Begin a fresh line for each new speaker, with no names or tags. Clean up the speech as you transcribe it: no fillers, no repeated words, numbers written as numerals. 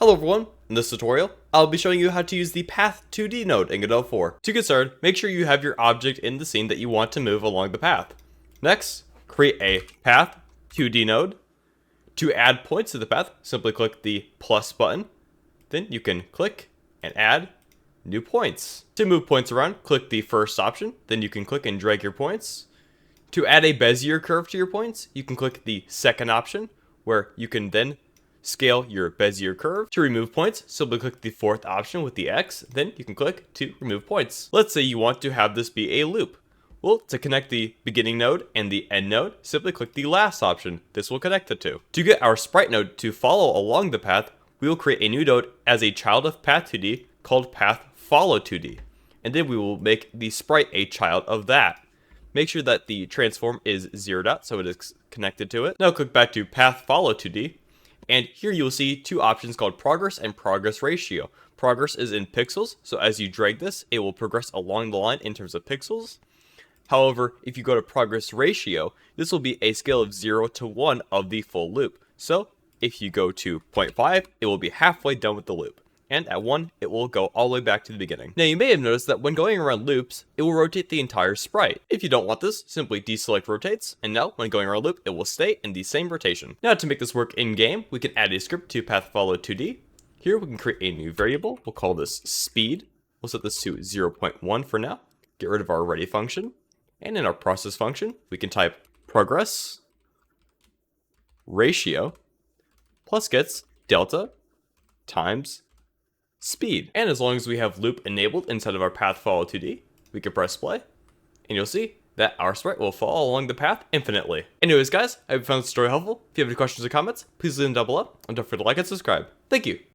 Hello everyone, in this tutorial, I'll be showing you how to use the Path 2D node in Godot 4. To get started, make sure you have your object in the scene that you want to move along the path. Next, create a Path 2D node. To add points to the path, simply click the plus button. Then you can click and add new points. To move points around, click the first option, then you can click and drag your points. To add a Bezier curve to your points, you can click the second option, where you can then scale your Bezier curve. To remove points, simply click the fourth option with the X, then you can click to remove points. Let's say you want to have this be a loop. Well, to connect the beginning node and the end node, simply click the last option. This will connect the two. To get our sprite node to follow along the path, we will create a new node as a child of Path 2D called Path Follow 2D. And then we will make the sprite a child of that. Make sure that the transform is zeroed out so it is connected to it. Now click back to Path Follow 2D. And here you'll see two options called progress and progress ratio. Progress is in pixels, so as you drag this, it will progress along the line in terms of pixels. However, if you go to progress ratio, this will be a scale of 0 to 1 of the full loop. So if you go to 0.5, it will be halfway done with the loop. And at 1, it will go all the way back to the beginning. Now you may have noticed that when going around loops, it will rotate the entire sprite. If you don't want this, simply deselect rotates, and now when going around a loop, it will stay in the same rotation. Now to make this work in game, we can add a script to Path Follow 2D. Here we can create a new variable, we'll call this speed. We'll set this to 0.1 for now, get rid of our ready function. And in our process function, we can type progress ratio plus gets delta times speed. And as long as we have loop enabled inside of our Path Follow 2D, we can press play, and you'll see that our sprite will follow along the path infinitely. Anyways guys, I hope you found this story helpful. If you have any questions or comments, please leave them down below, and don't forget to like and subscribe. Thank you!